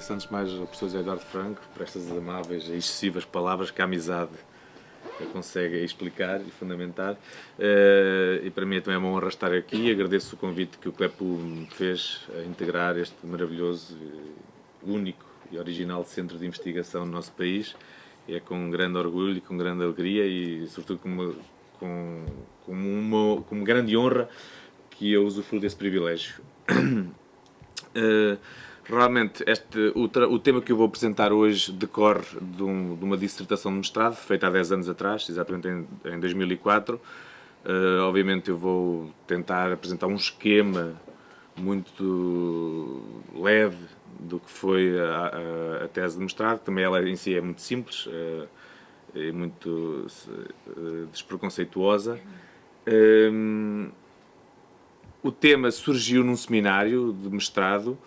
agradeço antes de mais ao professor José Eduardo Franco por estas amáveis e excessivas palavras que a amizade consegue explicar e fundamentar. E para mim também é uma honra estar aqui. Agradeço o convite que o CLEPU me fez a integrar este maravilhoso, único e original centro de investigação no nosso país. É com grande orgulho e com grande alegria e, sobretudo, com uma grande honra que eu usufruo desse privilégio. Realmente, o tema que eu vou apresentar hoje decorre de uma dissertação de mestrado, feita há 10 anos atrás, exatamente em 2004. Obviamente eu vou tentar apresentar um esquema muito leve do que foi a tese de mestrado. Também ela em si é muito simples, é muito despreconceituosa. O tema surgiu num seminário de mestrado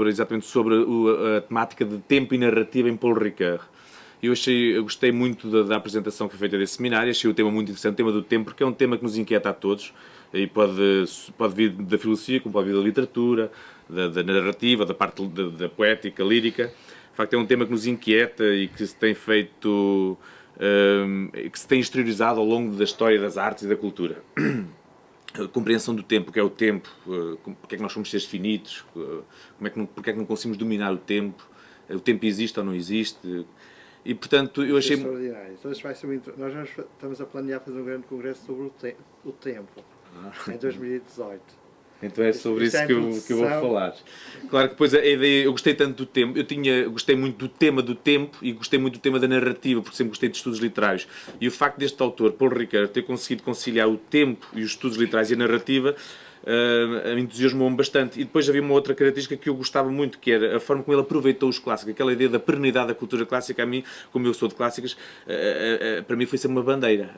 exatamente sobre a temática de tempo e narrativa em Paul Ricoeur. Eu gostei muito da apresentação que foi feita desse seminário, achei o tema muito interessante, o tema do tempo, porque é um tema que nos inquieta a todos, e pode vir da filosofia, como pode vir da literatura, da narrativa, da parte da poética, lírica. De facto, é um tema que nos inquieta e que se tem feito, que se tem exteriorizado ao longo da história das artes e da cultura. A compreensão do tempo, o que é o tempo, porque é que nós somos seres finitos, porque é que não conseguimos dominar o tempo existe ou não existe, e portanto eu achei... Extraordinário. Então, vai ser nós estamos a planear fazer um grande congresso sobre o tempo, em 2018. Então é sobre isso que eu vou falar. Claro que depois a ideia, eu gostei tanto do tempo, gostei muito do tempo e gostei muito do tema da narrativa, porque sempre gostei de estudos literários. E o facto deste autor, Paul Ricoeur, ter conseguido conciliar o tempo e os estudos literários e a narrativa, entusiasmou-me bastante. E depois havia uma outra característica que eu gostava muito, que era a forma como ele aproveitou os clássicos. Aquela ideia da perenidade da cultura clássica, a mim, como eu sou de clássicas, para mim foi sempre uma bandeira,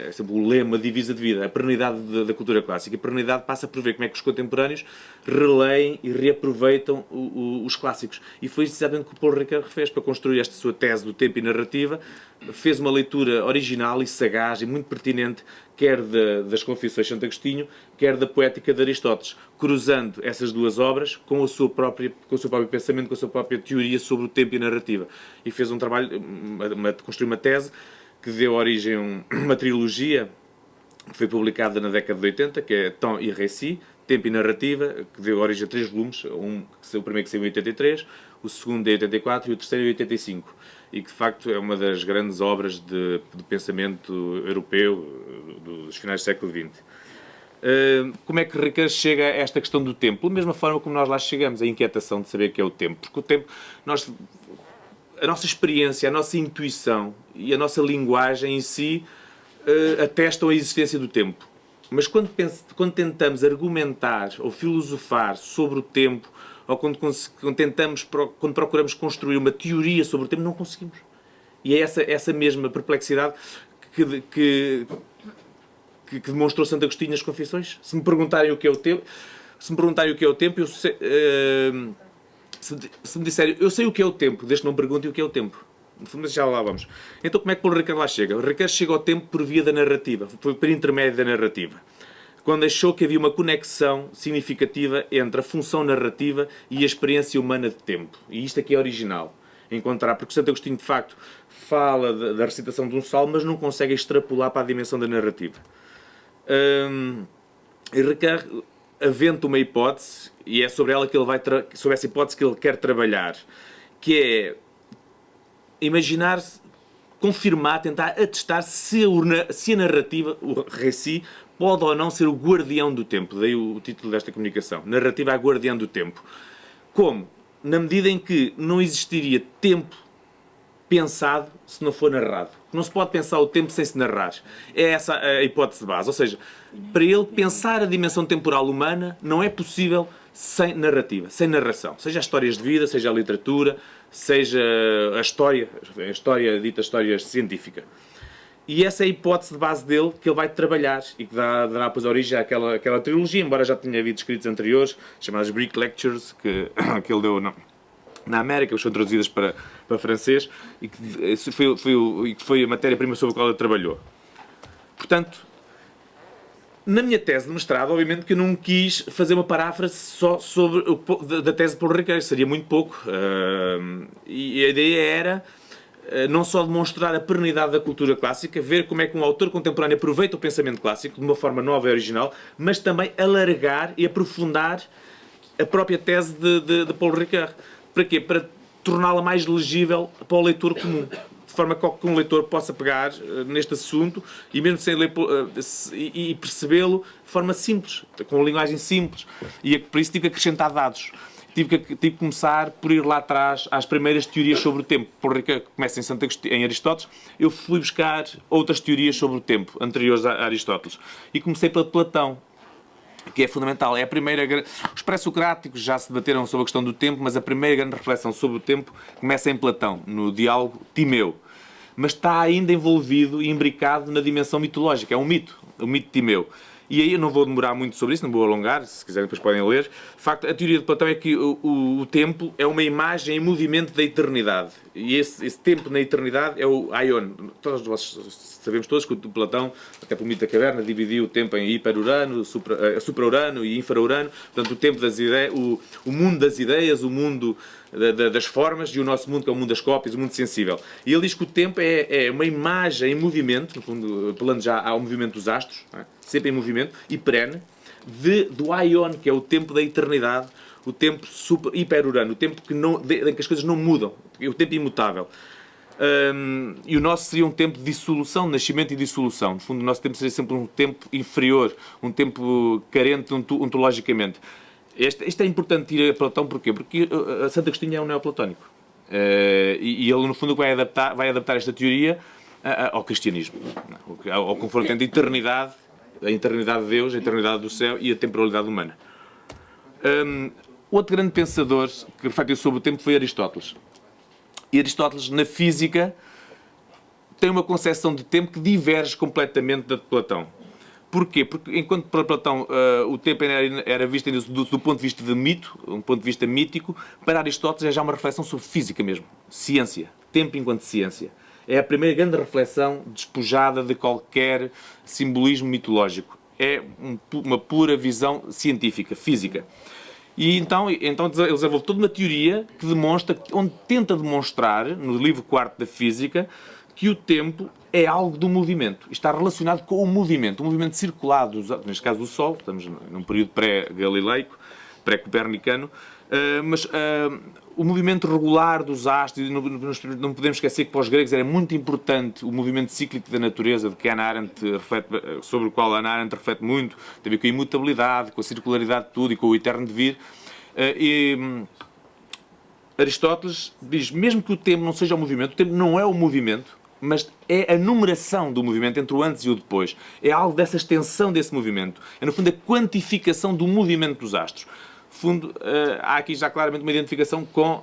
é sempre o lema, a divisa de vida, a perenidade da cultura clássica. A perenidade passa por ver como é que os contemporâneos releem e reaproveitam os clássicos. E foi exatamente o que o Paul Ricoeur fez para construir esta sua tese do tempo e narrativa. Fez uma leitura original e sagaz e muito pertinente, quer das Confissões de Santo Agostinho, quer da Poética de Aristóteles, cruzando essas duas obras com o seu próprio pensamento, com a sua própria teoria sobre o tempo e a narrativa. E fez um trabalho, construiu uma tese que deu origem a uma trilogia que foi publicada na década de 80, que é Temps et Récit, Tempo e Narrativa, que deu origem a 3 volumes, o primeiro que saiu em 83, o segundo em 84 e o terceiro em 85. E que, de facto, é uma das grandes obras de pensamento europeu dos finais do século XX. Como é que Ricoeur chega a esta questão do tempo? Da mesma forma como nós lá chegamos, a inquietação de saber o que é o tempo. Porque o tempo, a nossa experiência, a nossa intuição e a nossa linguagem em si atestam a existência do tempo. Mas quando tentamos argumentar ou filosofar sobre o tempo, ou quando procuramos construir uma teoria sobre o tempo, não conseguimos. E é essa mesma perplexidade que demonstrou Santo Agostinho nas Confissões. Se me perguntarem o que é o tempo, se me disserem, eu sei o que é o tempo, desde que não me perguntem o que é o tempo. Mas já lá vamos. Então como é que Paul Ricoeur lá chega? O Ricoeur chega ao tempo por via da narrativa, por intermédio da narrativa. Quando achou que havia uma conexão significativa entre a função narrativa e a experiência humana de tempo. E isto aqui é original. Porque Santo Agostinho, de facto, fala da recitação de um salmo, mas não consegue extrapolar para a dimensão da narrativa. E Ricoeur aventa uma hipótese, e é sobre essa hipótese que ele quer trabalhar, que é imaginar, confirmar, tentar atestar se a narrativa, o récit, pode ou não ser o guardião do tempo. Daí o título desta comunicação. Narrativa é guardiã do tempo. Como? Na medida em que não existiria tempo pensado se não for narrado. Não se pode pensar o tempo sem se narrar. É essa a hipótese de base. Ou seja, para ele, pensar a dimensão temporal humana não é possível sem narrativa, sem narração. Seja as histórias de vida, seja a literatura, seja a história dita história científica. E essa é a hipótese de base dele que ele vai trabalhar e que dará depois origem àquela trilogia, embora já tenha havido escritos anteriores, chamados Greek Lectures, que ele deu na América, que foram traduzidas para francês, e que foi a matéria-prima sobre a qual ele trabalhou. Portanto, Na minha tese de mestrado, obviamente que eu não quis fazer uma paráfrase só sobre da tese de Paulo Ricoeur, seria muito pouco. E a ideia era não só demonstrar a perenidade da cultura clássica, ver como é que um autor contemporâneo aproveita o pensamento clássico de uma forma nova e original, mas também alargar e aprofundar a própria tese de Paulo Ricoeur. Para quê? Para torná-la mais legível para o leitor comum. De forma que um leitor possa pegar neste assunto e mesmo sem ler e percebê-lo de forma simples, com uma linguagem simples. E por isso tive que acrescentar dados. Tive que começar por ir lá atrás às primeiras teorias sobre o tempo. Paulo Ricoeur começa em Aristóteles. Eu fui buscar outras teorias sobre o tempo, anteriores a Aristóteles. E comecei pela Platão, que é fundamental. É a primeira... Os pré-socráticos já se debateram sobre a questão do tempo, mas a primeira grande reflexão sobre o tempo começa em Platão, no diálogo Timeu. Mas está ainda envolvido e imbricado na dimensão mitológica. É um mito, o mito de Timeu. E aí eu não vou demorar muito sobre isso, não vou alongar, se quiserem depois podem ler. De facto, a teoria de Platão é que o tempo é uma imagem em movimento da eternidade. E esse tempo na eternidade é o aion. Todos nós sabemos todos que o Platão, até pelo mito da caverna, dividiu o tempo em hiper-Urano, supra-Urano e infra-Urano. Portanto, o tempo das ideias, o mundo das ideias, o mundo das formas e o nosso mundo, que é o mundo das cópias, o mundo sensível. E ele diz que o tempo é uma imagem em movimento, no fundo, apelando já ao movimento dos astros, não é? Sempre em movimento, e perene, do aion, que é o tempo da eternidade, o tempo hiper-Urano, o tempo em que as coisas não mudam, o tempo imutável. E o nosso seria um tempo de dissolução, nascimento e dissolução. No fundo, o nosso tempo seria sempre um tempo inferior, um tempo carente ontologicamente. Isto é importante ir a Platão, porquê? Porque Santo Agostinho é um neoplatónico. E ele, no fundo, vai adaptar esta teoria ao cristianismo, ao confronto entre a eternidade de Deus, a eternidade do céu e a temporalidade humana. Outro grande pensador que refletiu sobre o tempo foi Aristóteles. E Aristóteles, na física, tem uma concepção de tempo que diverge completamente da de Platão. Porquê? Porque enquanto para Platão o tempo era visto do ponto de vista de mito, um ponto de vista mítico, para Aristóteles é já uma reflexão sobre física mesmo, ciência, tempo enquanto ciência. É a primeira grande reflexão despojada de qualquer simbolismo mitológico. É uma pura visão científica, física. E então ele desenvolve toda uma teoria que demonstra, onde tenta demonstrar, no livro 4 da Física, que o tempo é algo do movimento. Está relacionado com o movimento circular, neste caso do Sol, estamos num período pré-galileico, pré-copernicano, mas o movimento regular dos astros, não podemos esquecer que para os gregos era muito importante o movimento cíclico da natureza, de que Hannah Arendt sobre o qual Hannah Arendt reflete muito, tem a ver com a imutabilidade, com a circularidade de tudo e com o eterno devir. Aristóteles diz, mesmo que o tempo não seja o movimento não é o movimento, mas é a numeração do movimento entre o antes e o depois. É algo dessa extensão desse movimento. É, no fundo, a quantificação do movimento dos astros. No fundo, há aqui já claramente uma identificação com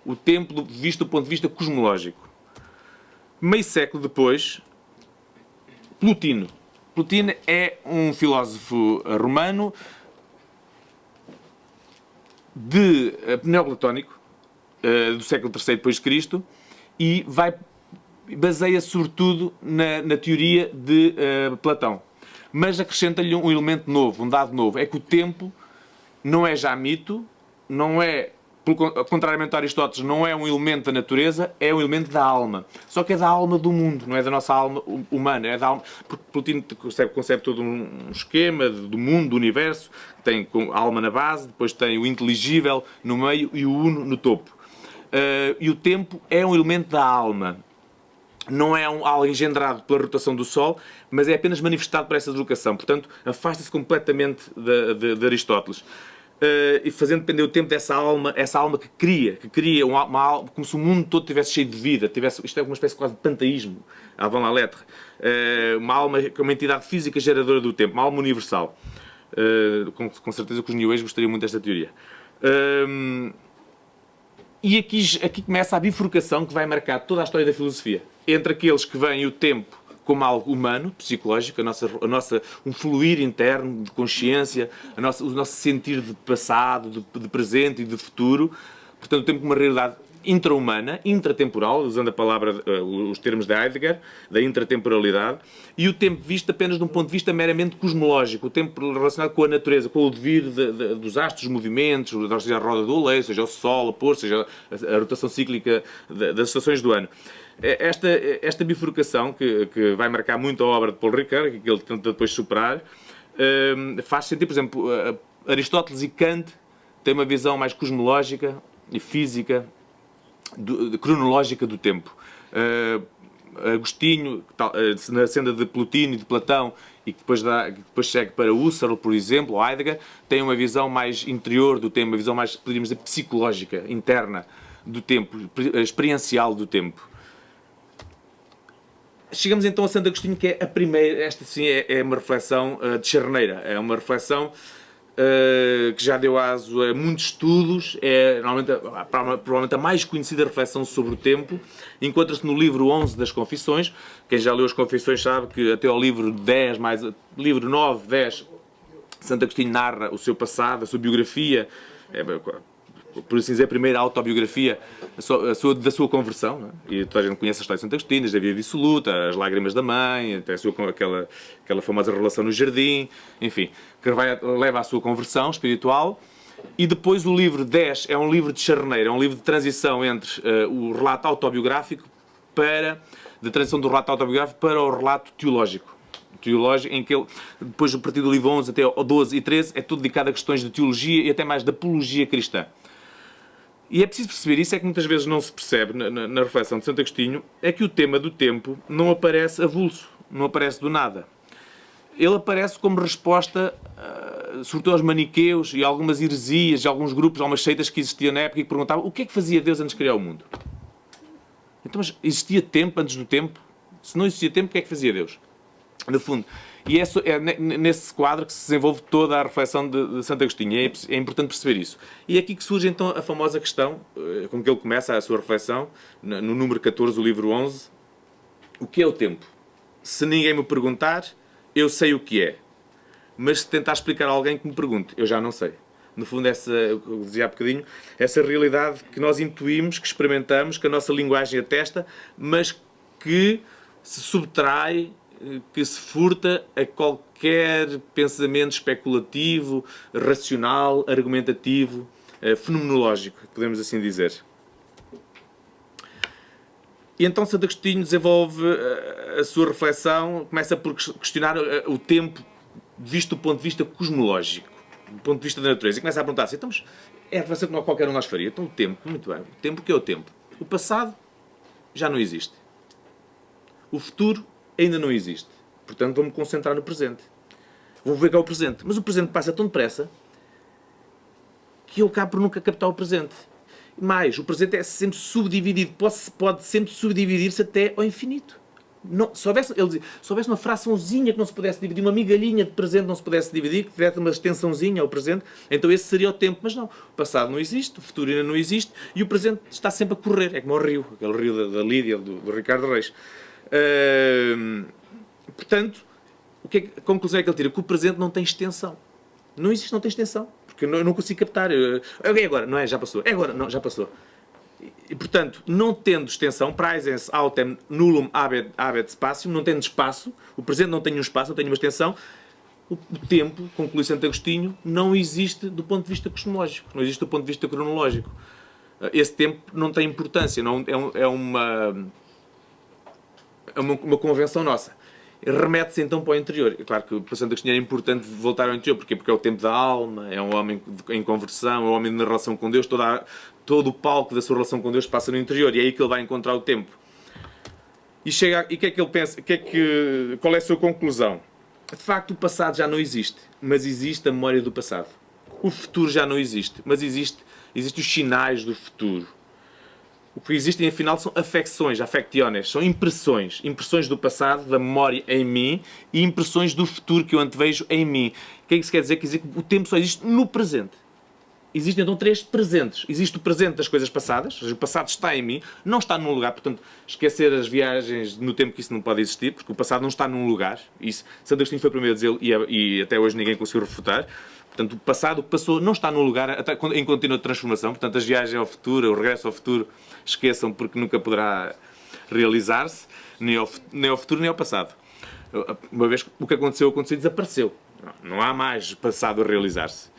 o tempo visto do ponto de vista cosmológico. Meio século depois, Plotino. Plotino é um filósofo romano neoplatónico, do século III depois de Cristo, e baseia sobretudo na teoria de Platão. Mas acrescenta-lhe um elemento novo, um dado novo. É que o tempo não é já mito, não é, contrariamente a Aristóteles, não é um elemento da natureza, é um elemento da alma. Só que é da alma do mundo, não é da nossa alma humana. É da alma, porque Plotino concebe todo um esquema do mundo, do universo, tem a alma na base, depois tem o inteligível no meio e o uno no topo. E o tempo é um elemento da alma. Não é algo engendrado pela rotação do Sol, mas é apenas manifestado por essa deslocação. Portanto, afasta-se completamente de Aristóteles. E fazendo depender o tempo dessa alma que cria uma alma, como se o mundo todo estivesse cheio de vida. Isto é uma espécie quase de panteísmo, avant la lettre. Uma alma que é uma entidade física geradora do tempo, uma alma universal. Com certeza que os New Age gostariam muito desta teoria. E aqui começa a bifurcação que vai marcar toda a história da filosofia. Entre aqueles que veem o tempo como algo humano, psicológico, um fluir interno de consciência, o nosso sentir de passado, de presente e de futuro. Portanto, o tempo como uma realidade. intra-humana, intratemporal, usando a palavra, os termos de Heidegger, da intratemporalidade, e o tempo visto apenas de um ponto de vista meramente cosmológico, o tempo relacionado com a natureza, com o devir dos astros, dos movimentos, seja a roda do oleiro, seja o sol a pôr, seja a rotação cíclica das estações do ano. Esta bifurcação, que vai marcar muito a obra de Paul Ricoeur, que ele tenta depois superar, faz sentido, por exemplo, Aristóteles e Kant têm uma visão mais cosmológica e física, cronológica do tempo. Agostinho, na senda de Plotino e de Platão, e que depois segue para Husserl, por exemplo, ou Heidegger, tem uma visão mais interior do tempo, uma visão mais, poderíamos dizer, psicológica, interna do tempo, experiencial do tempo. Chegamos então a Santo Agostinho, que é a primeira, esta sim é uma reflexão de charneira, é uma reflexão que já deu aso a muitos estudos, é provavelmente a mais conhecida reflexão sobre o tempo, encontra-se no livro 11 das Confissões. Quem já leu as Confissões sabe que até ao livro 10, livro 9, 10, Santo Agostinho narra o seu passado, a sua biografia, por assim dizer, a primeira autobiografia da sua conversão, não é? E toda a gente conhece a história de Santo Agostinho, desde a vida dissoluta, as lágrimas da mãe, até aquela famosa relação no jardim, enfim, que leva à sua conversão espiritual. E depois o livro 10 é um livro de charneira, é um livro de transição entre o relato autobiográfico de transição do relato autobiográfico para o relato teológico, em que ele, depois a partir do livro 11 até ao 12 e 13, é tudo dedicado a questões de teologia e até mais de apologia cristã. E é preciso perceber, isso é que muitas vezes não se percebe na reflexão de Santo Agostinho, é que o tema do tempo não aparece avulso, não aparece do nada. Ele aparece como resposta, sobretudo aos maniqueus e a algumas heresias, de alguns grupos, algumas seitas que existiam na época e que perguntavam o que é que fazia Deus antes de criar o mundo. Então, mas existia tempo antes do tempo? Se não existia tempo, o que é que fazia Deus? No fundo, e é nesse quadro que se desenvolve toda a reflexão de Santo Agostinho. É importante perceber isso. E é aqui que surge então a famosa questão, com que ele começa a sua reflexão, no número 14 do livro 11. O que é o tempo? Se ninguém me perguntar, eu sei o que é. Mas se tentar explicar a alguém que me pergunte, eu já não sei. No fundo, eu dizia há bocadinho, essa realidade que nós intuímos, que experimentamos, que a nossa linguagem atesta, mas que se subtrai, que se furta a qualquer pensamento especulativo, racional, argumentativo, fenomenológico, podemos assim dizer. E então Santo Agostinho desenvolve a sua reflexão, começa por questionar o tempo visto do ponto de vista cosmológico, do ponto de vista da natureza, e começa a perguntar-se, então, é a reflexão que qualquer um de nós faria. Então o tempo, muito bem, o tempo, o que é o tempo? O passado já não existe. O futuro ainda não existe. Portanto, vou-me concentrar no presente. Vou ver que é o presente. Mas o presente passa tão depressa que eu acabo por nunca captar o presente. Mais, o presente é sempre subdividido. Pode sempre subdividir-se até ao infinito. Não, ele dizia, se houvesse uma fraçãozinha que não se pudesse dividir, uma migalhinha de presente não se pudesse dividir, que tivesse uma extensãozinha ao presente, então esse seria o tempo. Mas não, o passado não existe, o futuro ainda não existe e o presente está sempre a correr. É como o rio, aquele rio da Lídia, do Ricardo Reis. Portanto, a conclusão é que ele tira? Que o presente não tem extensão. Não existe, não tem extensão. Porque eu não consigo captar. É agora, não é? Já passou. É agora, não, já passou. E, portanto, não tendo extensão, praesens autem nullum habet spatium, não tendo espaço, o presente não tem um espaço, não tem uma extensão, o tempo, conclui Santo Agostinho, não existe do ponto de vista cosmológico, não existe do ponto de vista cronológico. Esse tempo não tem importância, não, é uma convenção nossa. Remete-se então para o interior. É claro que para Santo Agostinho é importante voltar ao interior. Porquê? Porque é o tempo da alma, é um homem em conversão, é um homem na relação com Deus, todo o palco da sua relação com Deus passa no interior e é aí que ele vai encontrar o tempo. E o que é que ele pensa? Qual é a sua conclusão? De facto, o passado já não existe, mas existe a memória do passado. O futuro já não existe, mas existem os sinais do futuro. O que existem, afinal, são afecções, affectiones, são impressões do passado, da memória em mim, e impressões do futuro que eu antevejo em mim. O que é que isso quer dizer? Quer dizer que o tempo só existe no presente. Existem, então, 3 presentes. Existe o presente das coisas passadas, ou seja, o passado está em mim, não está num lugar, portanto, esquecer as viagens no tempo que isso não pode existir, porque o passado não está num lugar. Isso, Santo Agostinho foi o primeiro a dizê-lo e até hoje ninguém conseguiu refutar. Portanto, o passado, o que passou, não está no lugar até em contínua transformação. Portanto, as viagens ao futuro, o regresso ao futuro, esqueçam, porque nunca poderá realizar-se, nem ao futuro nem ao passado. Uma vez que o que aconteceu, desapareceu. Não há mais passado a realizar-se.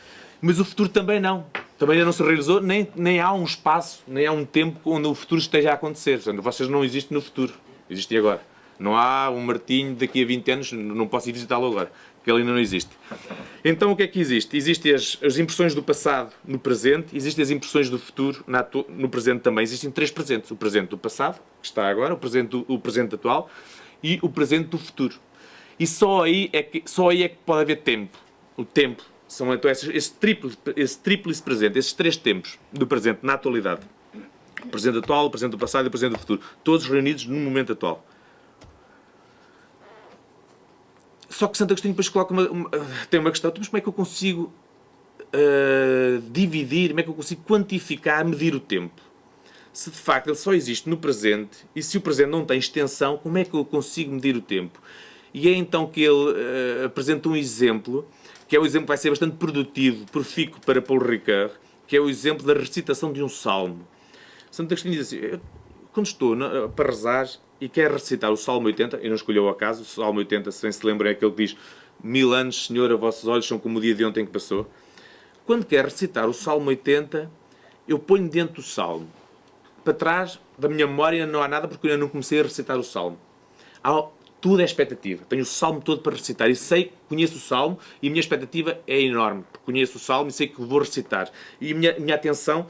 Mas o futuro também não. Também ainda não se realizou, nem há um espaço, nem há um tempo onde o futuro esteja a acontecer. Portanto, vocês não existem no futuro, existem agora. Não há um Martinho daqui a 20 anos, não posso ir visitá-lo agora, porque ele ainda não existe. Então o que é que existe? Existem as impressões do passado no presente, existem as impressões do futuro no presente também. Existem 3 presentes. O presente do passado, que está agora, o presente atual e o presente do futuro. E só aí é que pode haver tempo. O tempo são então esse tríplice presente, esses 3 tempos do presente na atualidade. O presente atual, o presente do passado e o presente do futuro. Todos reunidos no momento atual. Só que Santo Agostinho depois coloca tem uma questão, mas como é que eu consigo dividir, como é que eu consigo quantificar, medir o tempo? Se de facto ele só existe no presente, e se o presente não tem extensão, como é que eu consigo medir o tempo? E é então que ele apresenta um exemplo, que é o exemplo que vai ser bastante produtivo, profícuo para Paul Ricoeur, que é o exemplo da recitação de um salmo. Santo Agostinho diz assim, quando estou para rezar e quero recitar o Salmo 80, eu não escolhi ao acaso, o Salmo 80, se bem se lembram, é aquele que diz 1000 anos, Senhor, a vossos olhos são como o dia de ontem que passou. Quando quero recitar o Salmo 80, eu ponho dentro do Salmo. Para trás da minha memória não há nada, porque eu ainda não comecei a recitar o Salmo. Tudo é expectativa. Tenho o Salmo todo para recitar. E sei, conheço o Salmo e a minha expectativa é enorme. Conheço o Salmo e sei que vou recitar. E a minha atenção,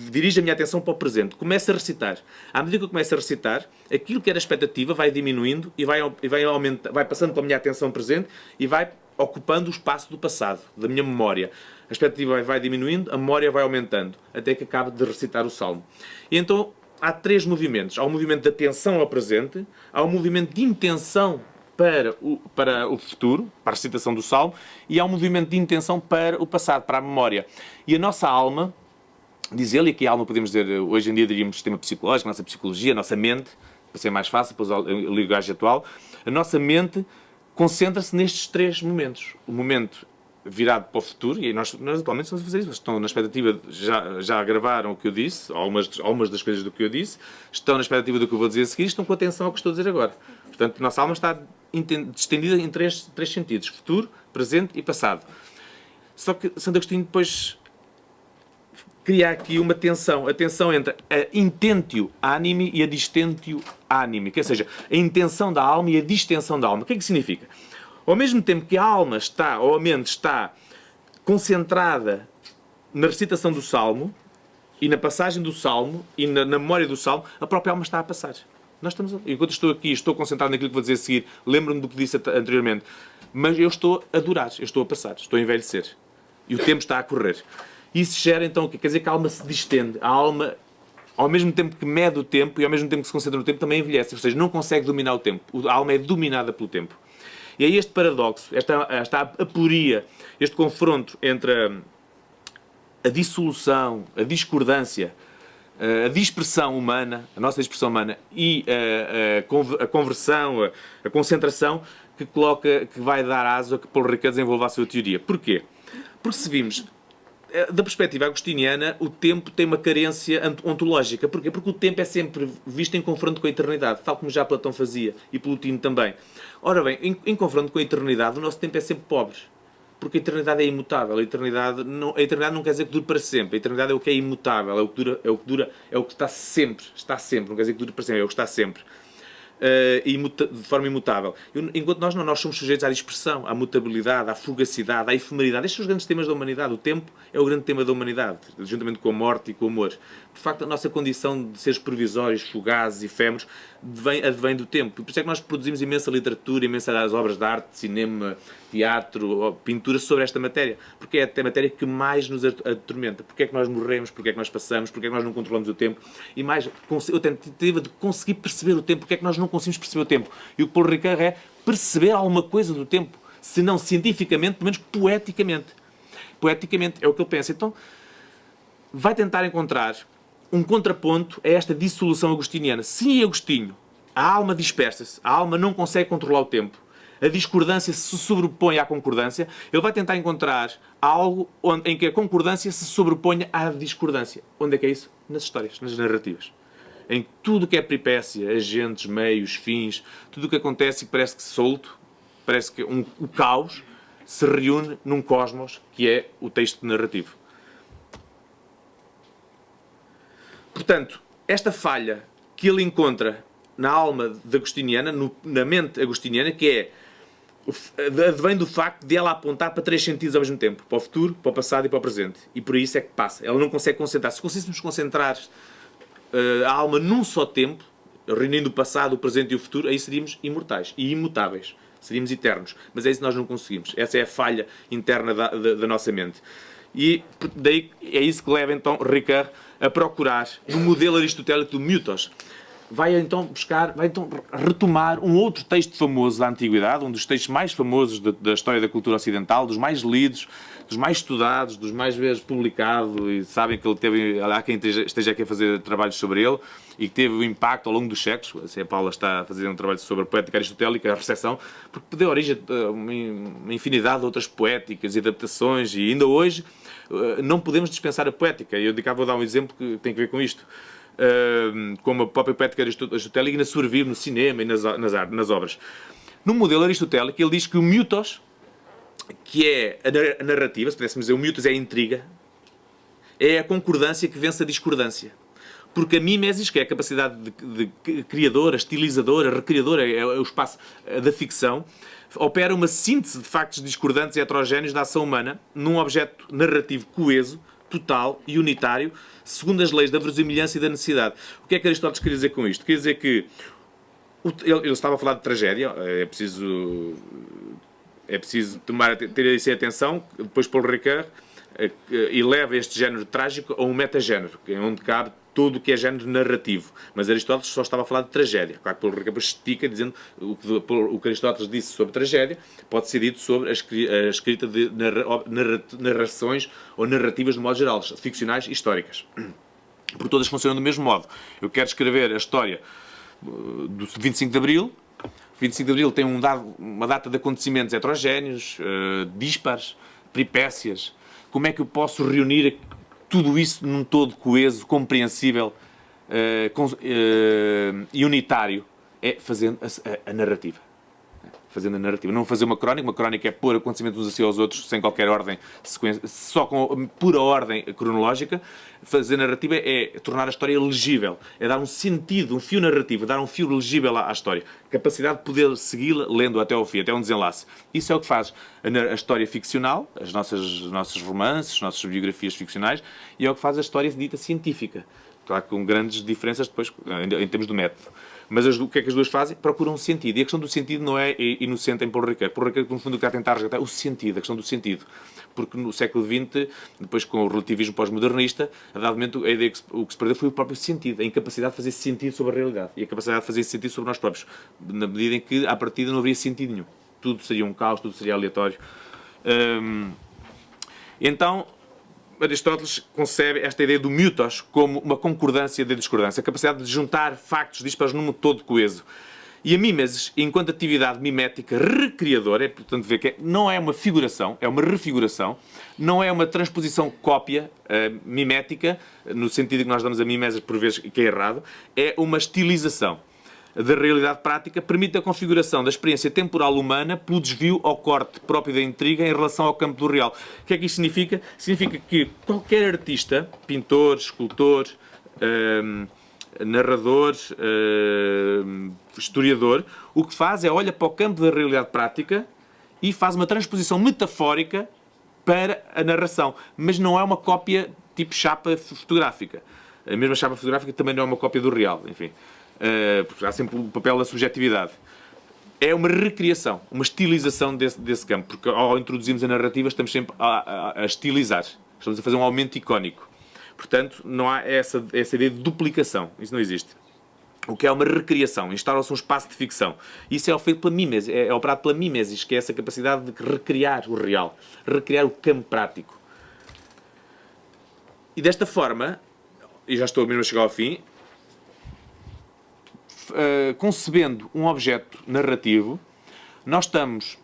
dirijo a minha atenção para o presente. Começo a recitar. À medida que eu começo a recitar, aquilo que era expectativa vai diminuindo e vai passando pela minha atenção presente e vai ocupando o espaço do passado, da minha memória. A expectativa vai diminuindo, a memória vai aumentando, até que acabe de recitar o Salmo. E então há 3 movimentos. Há o movimento de atenção ao presente, há o movimento de intenção para o futuro, para a recitação do Salmo, e há um movimento de intenção para o passado, para a memória. E a nossa alma, diz ele, e aqui a alma podemos dizer, hoje em dia diríamos sistema psicológico, a nossa psicologia, a nossa mente, para ser mais fácil, para usar o linguagem atual, a nossa mente concentra-se nestes 3 momentos. O momento virado para o futuro, e nós atualmente estamos a fazer isso, estão na expectativa, já gravaram o que eu disse, algumas das coisas do que eu disse, estão na expectativa do que eu vou dizer a seguir, estão com atenção ao que estou a dizer agora. Portanto, a nossa alma está distendida em três sentidos, futuro, presente e passado. Só que Santo Agostinho depois cria aqui uma tensão, a tensão entre a intentio animi e a distentio animi, ou seja, a intenção da alma e a distensão da alma. O que é que significa? Ao mesmo tempo que a alma está, ou a mente está concentrada na recitação do Salmo, e na passagem do Salmo, e na memória do Salmo, a própria alma está a passar. Enquanto estou aqui, estou concentrado naquilo que vou dizer a seguir, lembro-me do que disse anteriormente, mas eu estou a durar, eu estou a passar, estou a envelhecer. E o tempo está a correr. Isso gera então o quê? Quer dizer que a alma se distende. A alma, ao mesmo tempo que mede o tempo e ao mesmo tempo que se concentra no tempo, também envelhece. Ou seja, não consegue dominar o tempo. A alma é dominada pelo tempo. E aí este paradoxo, esta aporia, este confronto entre a dissolução, a discordância, a dispersão humana, a nossa dispersão humana, e a conversão, a concentração, que vai dar asa a que Paul Ricoeur desenvolva a sua teoria. Porquê? Porque se vimos, da perspectiva agostiniana, o tempo tem uma carência ontológica. Porquê? Porque o tempo é sempre visto em confronto com a eternidade, tal como já Platão fazia, e Plotino também. Ora bem, em confronto com a eternidade, o nosso tempo é sempre pobre. Porque a eternidade é imutável. A eternidade não quer dizer que dure para sempre. A eternidade é o que é imutável, é o que dura, é o que está sempre. Está sempre, não quer dizer que dure para sempre, é o que está sempre. De forma imutável. Enquanto nós somos sujeitos à dispersão, à mutabilidade, à fugacidade, à efemeridade. Estes são os grandes temas da humanidade. O tempo é o grande tema da humanidade, juntamente com a morte e com o amor. De facto, a nossa condição de seres provisórios, fugazes, efêmeros, advém do tempo. Por isso é que nós produzimos imensa literatura, imensas obras de arte, cinema, teatro, pintura sobre esta matéria. Porque é a matéria que mais nos atormenta. Porque é que nós morremos, porque é que nós passamos, porque é que nós não controlamos o tempo. E mais, a tentativa de conseguir perceber o tempo, porque é que nós não conseguimos perceber o tempo. E o que Paul Ricoeur é perceber alguma coisa do tempo, se não cientificamente, pelo menos poeticamente. Poeticamente é o que ele pensa. Então, vai tentar encontrar um contraponto a esta dissolução agostiniana. Se em Agostinho a alma dispersa-se, a alma não consegue controlar o tempo, a discordância se sobrepõe à concordância, ele vai tentar encontrar algo em que a concordância se sobreponha à discordância. Onde é que é isso? Nas histórias, nas narrativas. Em tudo o que é peripécia, agentes, meios, fins, tudo o que acontece e parece que solto, parece que o caos se reúne num cosmos que é o texto narrativo. Portanto, esta falha que ele encontra na alma de agostiniana, na mente agostiniana, que é advém do facto de ela apontar para 3 sentidos ao mesmo tempo. Para o futuro, para o passado e para o presente. E por isso é que passa. Ela não consegue concentrar. Se conseguíssemos concentrar a alma num só tempo, reunindo o passado, o presente e o futuro, aí seríamos imortais e imutáveis. Seríamos eternos. Mas é isso que nós não conseguimos. Essa é a falha interna da nossa mente. E daí é isso que leva então Ricard a procurar no modelo aristotélico do mythos. Vai então retomar um outro texto famoso da Antiguidade, um dos textos mais famosos da história da cultura ocidental, dos mais lidos, dos mais estudados, dos mais vezes publicado, e sabem que ele teve, há quem esteja aqui a fazer trabalhos sobre ele, e que teve um impacto ao longo dos séculos. Assim, a Paula está a fazer um trabalho sobre a poética aristotélica, a recepção, porque deu origem a uma infinidade de outras poéticas e adaptações, e ainda hoje não podemos dispensar a poética. Eu vou dar um exemplo que tem a ver com isto. Como a própria poética aristotélica ainda sobrevive no cinema e nas obras. No modelo aristotélico, ele diz que o mythos, que é a narrativa, se pudéssemos dizer, o mythos é a intriga, é a concordância que vence a discordância. Porque a mimesis, que é a capacidade de criadora, estilizadora, recriadora, é o espaço da ficção, opera uma síntese de factos discordantes e heterogéneos da ação humana num objeto narrativo coeso, total e unitário, segundo as leis da verosimilhança e da necessidade. O que é que Aristóteles queria dizer com isto? Queria dizer que ele estava a falar de tragédia, é preciso ter isso em atenção. Depois Paul Ricard eleva este género trágico a um metagénero, onde cabe tudo o que é género narrativo. Mas Aristóteles só estava a falar de tragédia. Claro que Paul Ricard estica, dizendo o que Aristóteles disse sobre tragédia pode ser dito sobre a escrita de narrações ou narrativas de modo geral, ficcionais e históricas. Porque todas funcionam do mesmo modo. Eu quero escrever a história do 25 de Abril. 25 de Abril tem uma data de acontecimentos heterogéneos, dispares, peripécias. Como é que eu posso reunir tudo isso num todo coeso, compreensível e unitário? É fazendo a narrativa. Fazendo a narrativa. Não fazer uma crónica é pôr acontecimentos uns assim aos outros, sem qualquer ordem, só com pura ordem cronológica. Fazer narrativa é tornar a história legível, é dar um sentido, um fio narrativo, dar um fio legível à história. Capacidade de poder segui-la lendo até ao fim, até um desenlace. Isso é o que faz a história ficcional, os nossos romances, as nossas biografias ficcionais, e é o que faz a história dita científica. Claro, com grandes diferenças depois em termos do método. Mas o que é que as duas fazem? Procuram um sentido. E a questão do sentido não é inocente em Paul Ricard. Paul Ricard, no fundo, está a tentar resgatar o sentido, a questão do sentido. Porque no século XX, depois com o relativismo pós-modernista, a dado momento, a ideia que o que se perdeu foi o próprio sentido, a incapacidade de fazer sentido sobre a realidade e a capacidade de fazer sentido sobre nós próprios. Na medida em que, à partida, não haveria sentido nenhum. Tudo seria um caos, tudo seria aleatório. Então, Aristóteles concebe esta ideia do mythos como uma concordância da discordância, a capacidade de juntar factos dispares num todo coeso. E a mimesis, enquanto atividade mimética recriadora, é portanto ver que não é uma figuração, é uma refiguração, não é uma transposição cópia mimética, no sentido que nós damos a mimesis por vezes que é errado, é uma estilização da realidade prática, permite a configuração da experiência temporal humana pelo desvio ao corte próprio da intriga em relação ao campo do real. O que é que isto significa? Significa que qualquer artista, pintor, escultor, narrador, historiador, o que faz é olha para o campo da realidade prática e faz uma transposição metafórica para a narração, mas não é uma cópia tipo chapa fotográfica. A mesma chapa fotográfica também não é uma cópia do real, enfim. Porque há sempre o papel da subjetividade. É uma recriação, uma estilização desse campo, porque ao introduzirmos a narrativa estamos sempre a estilizar, estamos a fazer um aumento icónico. Portanto, não há essa ideia de duplicação, isso não existe. O que é uma recriação, instala-se um espaço de ficção. Isso é feito pela mimesis, é operado pela mimesis, que é essa capacidade de recriar o real, recriar o campo prático. E desta forma, e já estou mesmo a chegar ao fim, concebendo um objeto narrativo, nós estamos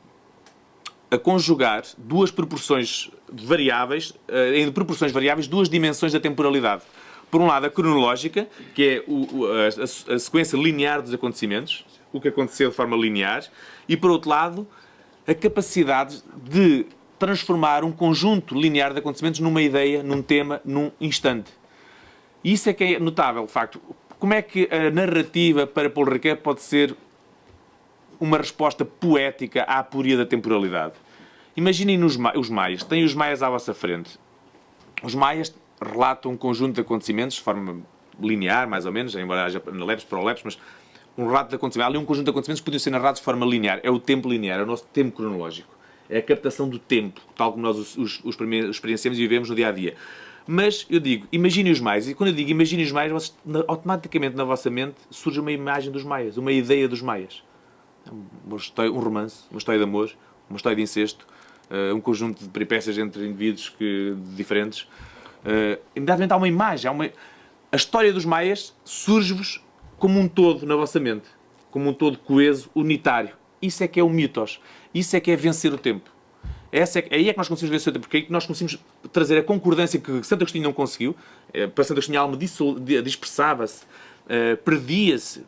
a conjugar duas proporções variáveis, em proporções variáveis, duas dimensões da temporalidade. Por um lado, a cronológica, que é a sequência linear dos acontecimentos, o que aconteceu de forma linear, e por outro lado, a capacidade de transformar um conjunto linear de acontecimentos numa ideia, num tema, num instante. E isso é que é notável, de facto. Como é que a narrativa para Paul Ricoeur pode ser uma resposta poética à aporia da temporalidade? Imaginem os maias. Têm os maias à vossa frente. Os maias relatam um conjunto de acontecimentos de forma linear, mais ou menos, embora haja analepses, prolepses, mas um relato de acontecimentos. Há ali um conjunto de acontecimentos que podiam ser narrados de forma linear. É o tempo linear, é o nosso tempo cronológico. É a captação do tempo, tal como nós os experienciamos e vivemos no dia-a-dia. Mas, eu digo, imaginem os maias. E quando eu digo imaginem os maias, automaticamente na vossa mente surge uma imagem dos maias, uma ideia dos maias. Um romance, uma história de amor, uma história de incesto, um conjunto de peripécias entre indivíduos diferentes. Imediatamente há uma imagem. A história dos maias surge-vos como um todo na vossa mente. Como um todo coeso, unitário. Isso é que é o mitos. Isso é que é vencer o tempo. Aí é que nós conseguimos vencer o tempo. Porque é aí que nós conseguimos trazer a concordância que Santo Agostinho não conseguiu. Para Santo Agostinho a alma dispersava-se, perdia-se,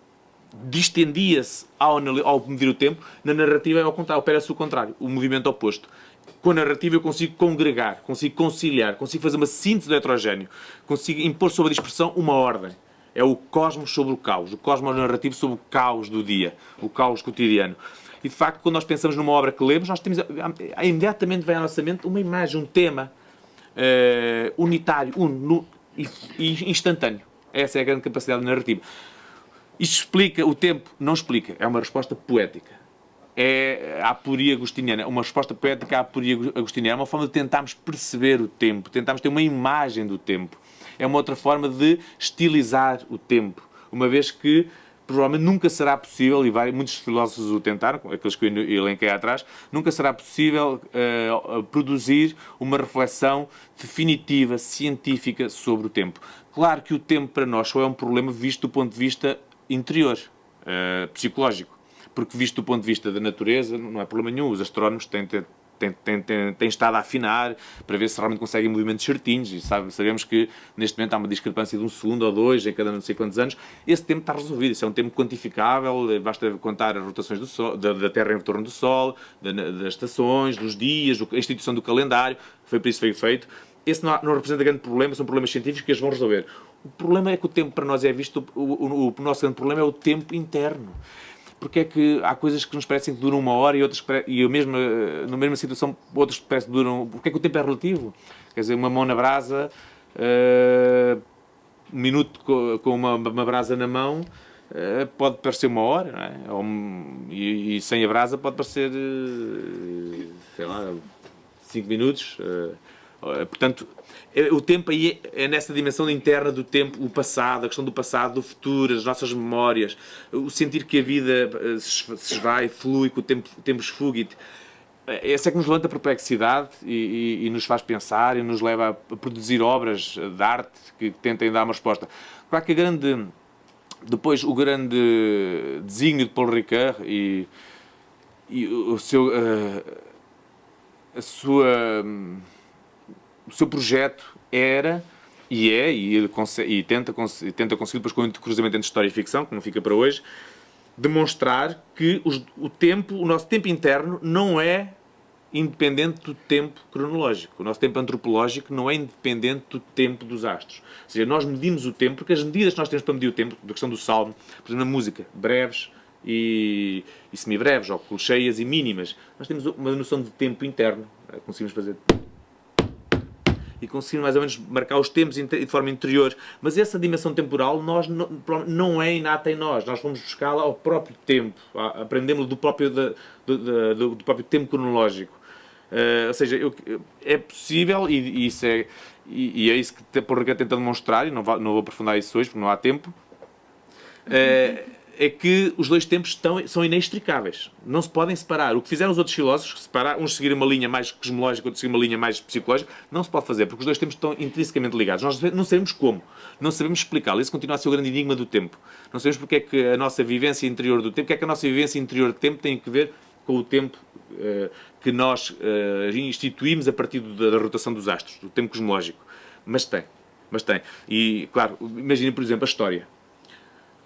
distendia-se ao medir o tempo. Na narrativa é ao contrário, opera-se o contrário, o movimento oposto. Com a narrativa eu consigo congregar, consigo conciliar, consigo fazer uma síntese do heterogéneo, consigo impor sobre a dispersão uma ordem. É o cosmos sobre o caos narrativo sobre o caos do dia, o caos cotidiano. E de facto, quando nós pensamos numa obra que lemos, nós temos imediatamente vem à nossa mente uma imagem, um tema unitário, e instantâneo. Essa é a grande capacidade narrativa. Isto explica, o tempo não explica, é uma resposta poética. É a aporia agostiniana, uma resposta poética à aporia agostiniana, é uma forma de tentarmos perceber o tempo, tentarmos ter uma imagem do tempo. É uma outra forma de estilizar o tempo, uma vez que provavelmente nunca será possível, e muitos filósofos o tentaram, aqueles que eu elenquei atrás, nunca será possível produzir uma reflexão definitiva, científica sobre o tempo. Claro que o tempo para nós só é um problema visto do ponto de vista interior, psicológico. Porque visto do ponto de vista da natureza, não é problema nenhum. Os astrónomos têm estado a afinar para ver se realmente conseguem movimentos certinhos. E sabemos que neste momento há uma discrepância de 1 segundo ou 2 em cada não sei quantos anos. Esse tempo está resolvido. Isso é um tempo quantificável. Basta contar as rotações do Sol, da Terra em torno do Sol, das estações, dos dias, a instituição do calendário. Foi por isso que foi feito. Esse não representa grande problema. São problemas científicos que eles vão resolver. O problema é que o tempo para nós é visto... O nosso grande problema é o tempo interno. Porque é que há coisas que nos parecem que duram 1 hora e outras na mesma situação, outras que parecem que duram... Porque é que o tempo é relativo? Quer dizer, uma mão na brasa, 1 minuto com uma brasa na mão, pode parecer 1 hora, não é? E sem a brasa pode parecer, sei lá, 5 minutos. Portanto, o tempo aí é nessa dimensão interna do tempo, o passado, a questão do passado, do futuro, as nossas memórias, o sentir que a vida se esvai, flui, que o tempo esfuga. Esse é que nos levanta perplexidade e nos faz pensar e nos leva a produzir obras de arte que tentem dar uma resposta. Claro que depois o grande desígnio de Paul Ricoeur e o seu projeto era, e ele tenta conseguir, depois com o cruzamento entre história e ficção, que não fica para hoje, demonstrar que o nosso tempo interno não é independente do tempo cronológico. O nosso tempo antropológico não é independente do tempo dos astros. Ou seja, nós medimos o tempo, porque as medidas que nós temos para medir o tempo, da questão do salmo, por exemplo, na música, breves e semibreves, ou cheias e mínimas, nós temos uma noção de tempo interno. Conseguimos fazer... e conseguir mais ou menos marcar os tempos de forma interior. Mas essa dimensão temporal não é inata em nós. Nós vamos buscá-la ao próprio tempo. Aprendemos do próprio tempo cronológico. Ou seja, é possível, e é isso que Paul Ricoeur tenta demonstrar, e não vou aprofundar isso hoje porque não há tempo, é que os dois tempos são inextricáveis. Não se podem separar. O que fizeram os outros filósofos, uns seguirem uma linha mais cosmológica, outros seguirem uma linha mais psicológica, não se pode fazer, porque os dois tempos estão intrinsecamente ligados. Nós não sabemos como, não sabemos explicá-lo. Esse continua a ser o grande enigma do tempo. Não sabemos porque é que a nossa vivência interior do tempo, porque é que a nossa vivência interior do tempo tem que ver com o tempo que nós instituímos a partir da rotação dos astros, do tempo cosmológico. Mas tem. E, claro, imagina, por exemplo, a história.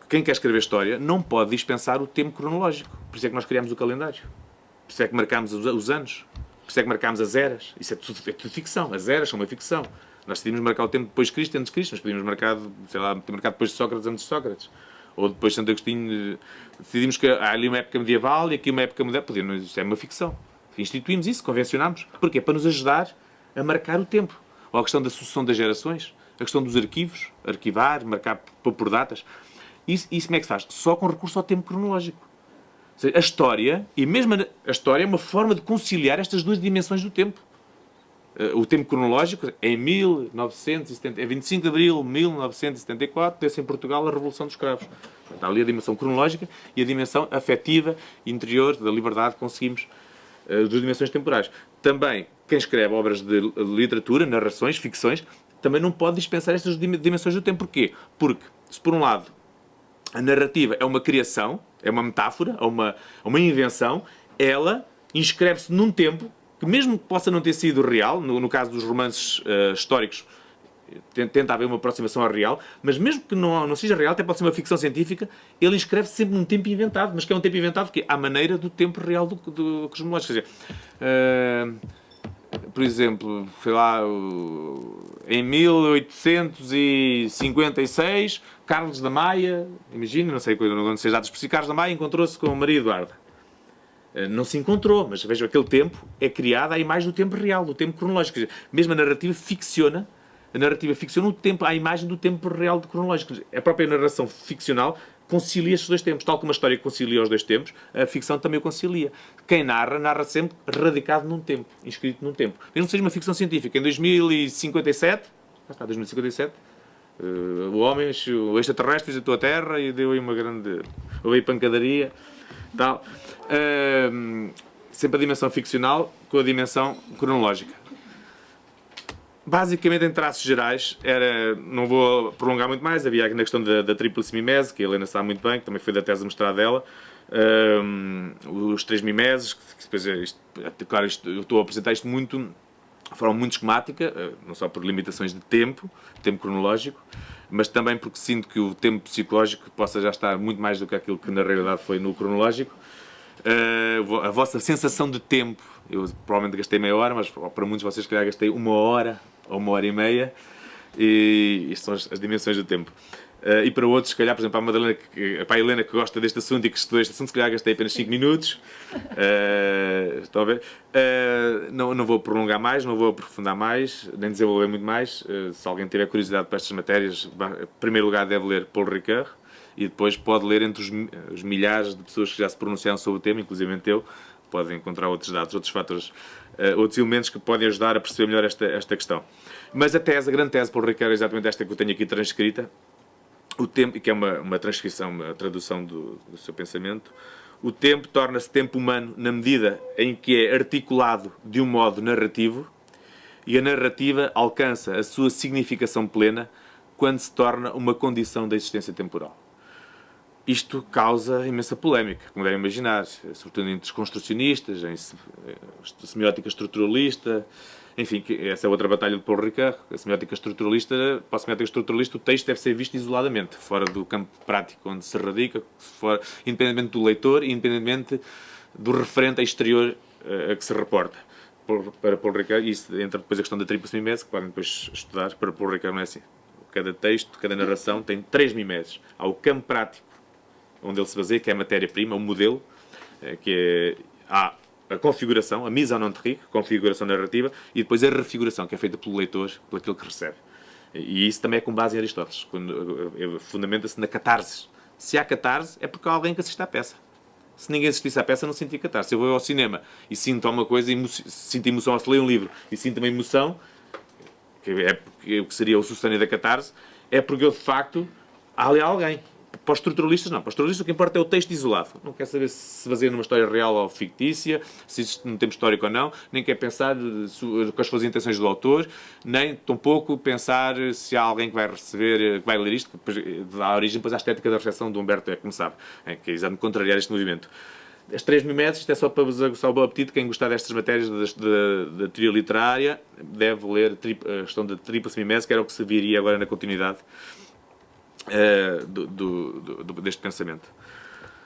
Quem quer escrever história não pode dispensar o tempo cronológico. Por isso é que nós criamos o calendário. Por isso é que marcámos os anos. Por isso é que marcámos as eras. Isso é tudo ficção. As eras são uma ficção. Nós decidimos marcar o tempo depois de Cristo e antes de Cristo. Nós podíamos marcar, sei lá, ter marcado depois de Sócrates antes de Sócrates. Ou depois de Santo Agostinho. Decidimos que há ali uma época medieval e aqui uma época moderna. Podíamos, isso é uma ficção. Instituímos isso, convencionámos. Porquê? Para nos ajudar a marcar o tempo. Ou a questão da sucessão das gerações. A questão dos arquivos. Arquivar, marcar por datas. Isso como é que se faz? Só com recurso ao tempo cronológico. Ou seja, a história, e mesmo a história, é uma forma de conciliar estas duas dimensões do tempo. O tempo cronológico é em 1970, é 25 de abril de 1974, deu-se em Portugal a Revolução dos Cravos. Está ali a dimensão cronológica e a dimensão afetiva, interior, da liberdade, conseguimos as duas dimensões temporais. Também, quem escreve obras de literatura, narrações, ficções, também não pode dispensar estas dimensões do tempo. Porquê? Porque, se por um lado a narrativa é uma criação, é uma metáfora, é uma invenção, ela inscreve-se num tempo que, mesmo que possa não ter sido real, no caso dos romances históricos, tenta haver uma aproximação ao real, mas mesmo que não seja real, até pode ser uma ficção científica, ele inscreve-se sempre num tempo inventado, mas que é um tempo inventado que à maneira do tempo real do cosmológico. Quer dizer, por exemplo, sei lá, em 1856, Carlos da Maia, imagina, não sei quando seja dados específicos, Carlos da Maia encontrou-se com Maria Eduarda. Não se encontrou, mas veja, aquele tempo é criado à imagem do tempo real, do tempo cronológico. Quer dizer, mesmo a narrativa ficciona o tempo à imagem do tempo real do cronológico. A própria narração ficcional concilia estes dois tempos. Tal como a história concilia os dois tempos, a ficção também o concilia. Quem narra sempre radicado num tempo, inscrito num tempo. Mesmo que seja uma ficção científica. Em 2057, o homem, o extraterrestre, visitou a Terra e deu aí uma grande... Houve aí pancadaria, tal. Sempre a dimensão ficcional com a dimensão cronológica. Basicamente, em traços gerais, não vou prolongar muito mais, havia aqui na questão da tríplice mimese, que a Helena sabe muito bem, que também foi da tese de mestrado dela, os três mimeses, que depois, claro, eu estou a apresentar isto muito, de forma muito esquemática, não só por limitações de tempo cronológico, mas também porque sinto que o tempo psicológico possa já estar muito mais do que aquilo que na realidade foi no cronológico. A vossa sensação de tempo, eu provavelmente gastei meia hora, mas para muitos de vocês, calhar, gastei 1 hora ou 1h30, e isto são as dimensões do tempo. E para outros, se calhar, por exemplo, para a Helena que gosta deste assunto e que estudou este assunto, se calhar gastei apenas 5 minutos. Estão a ver? Não vou prolongar mais, não vou aprofundar mais, nem desenvolver muito mais. Se alguém tiver curiosidade para estas matérias, em primeiro lugar deve ler Paul Ricoeur, e depois pode ler entre os milhares de pessoas que já se pronunciaram sobre o tema, inclusive eu, podem encontrar outros dados, outros fatores, outros elementos que podem ajudar a perceber melhor esta questão. Mas a grande tese Paul Ricoeur é exatamente esta que eu tenho aqui transcrita, o tempo, que é uma transcrição, uma tradução do seu pensamento. O tempo torna-se tempo humano na medida em que é articulado de um modo narrativo, e a narrativa alcança a sua significação plena quando se torna uma condição da existência temporal. Isto causa imensa polémica, como devem imaginar, sobretudo entre os construcionistas, em semiótica estruturalista, enfim, essa é outra batalha de Paul Ricoeur. A semiótica estruturalista, para a semiótica estruturalista, o texto deve ser visto isoladamente, fora do campo prático onde se radica, independentemente do leitor e independentemente do referente exterior a que se reporta. Para Paul Ricoeur, e isso entra depois a questão da tríplice mimese, que podem depois estudar. Para Paul Ricoeur não é assim. Cada texto, cada narração tem 3 mimeses. Há o campo prático, onde ele se baseia, que é a matéria-prima, o modelo, que há a configuração, a mise en entrée, configuração narrativa, e depois a refiguração, que é feita pelo leitor, por aquilo que recebe. E isso também é com base em Aristóteles, fundamenta-se na catarse. Se há catarse, é porque há alguém que assiste à peça. Se ninguém assistisse à peça, não sentia catarse. Se eu vou ao cinema e sinto alguma coisa, sinto emoção, se leio um livro e sinto uma emoção, que seria o sucessâneo da catarse, é porque eu, de facto, há ali alguém. Para os estruturalistas, não. Para os estruturalistas, o que importa é o texto isolado. Não quer saber se se baseia numa história real ou fictícia, se existe num tempo histórico ou não, nem quer pensar quais foram as intenções do autor, nem, tampouco, pensar se há alguém que vai receber, que vai ler isto, que depois dá origem depois à estética da recepção de Humberto Eco, como sabe, que é exatamente contrariar este movimento. As 3 mimeses, isto é só para vos aguçar o bom apetite. Quem gostar destas matérias da teoria literária deve ler a questão da tríplice mimese, que era o que se viria agora na continuidade deste pensamento.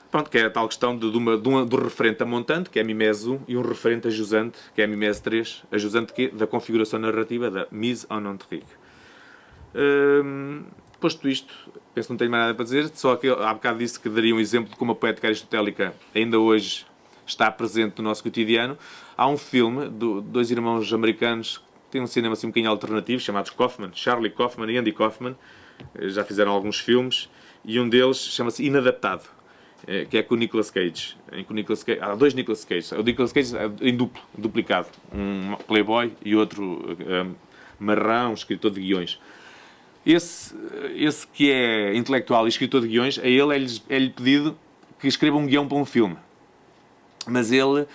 Pronto, que é a tal questão do referente a montante, que é a mimese 1, e um referente a jusante, que é a mimese 3, a jusante da configuração narrativa da mise en intrigue. Posto isto, penso que não tenho mais nada para dizer, só que há bocado disse que daria um exemplo de como a poética aristotélica ainda hoje está presente no nosso cotidiano. Há um filme de 2 irmãos americanos que têm um cinema assim um bocadinho alternativo, chamados Kaufman, Charlie Kaufman e Andy Kaufman. Já fizeram alguns filmes, e um deles chama-se Inadaptado, que é com o Nicolas Cage. Há 2 Nicolas Cage. O Nicolas Cage é em duplicado. Um playboy e outro marrão, escritor de guiões. Esse que é intelectual e escritor de guiões, a ele é-lhe pedido que escreva um guião para um filme. Mas ele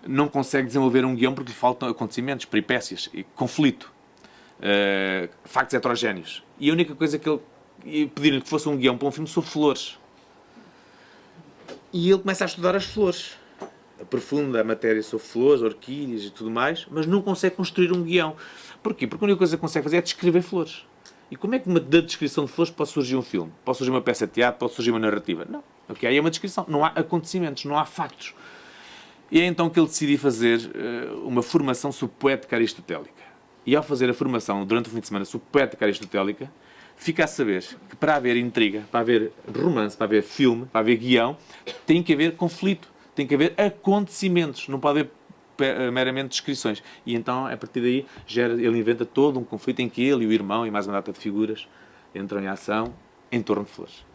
não consegue desenvolver um guião porque lhe faltam acontecimentos, peripécias, e conflito, factos heterogéneos. E a única coisa que ele pediram que fosse um guião para um filme sobre flores. E ele começa a estudar as flores. Aprofunda a matéria sobre flores, orquídeas e tudo mais, mas não consegue construir um guião. Porquê? Porque a única coisa que consegue fazer é descrever flores. E como é que da descrição de flores pode surgir um filme? Pode surgir uma peça de teatro? Pode surgir uma narrativa? Não. Ok, aí é uma descrição. Não há acontecimentos, não há factos. E é então que ele decidiu fazer uma formação sobre poética aristotélica. E ao fazer a formação durante o fim de semana sobre poética aristotélica, fica a saber que para haver intriga, para haver romance, para haver filme, para haver guião, tem que haver conflito, tem que haver acontecimentos, não pode haver meramente descrições. E então, a partir daí, ele inventa todo um conflito em que ele e o irmão e mais uma data de figuras entram em ação em torno de flores.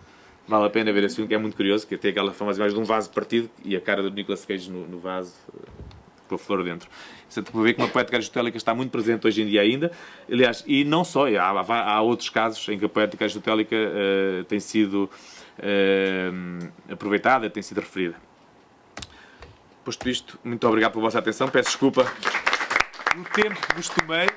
Vale a pena ver esse filme, que é muito curioso, que tem aquela famosa imagem de um vaso partido e a cara do Nicolas Cage no vaso com a flor dentro. Portanto, para ver que uma poética aristotélica está muito presente hoje em dia ainda. Aliás, e não só, há outros casos em que a poética aristotélica tem sido aproveitada, tem sido referida. Posto isto, muito obrigado pela vossa atenção. Peço desculpa pelo tempo que vos tomei.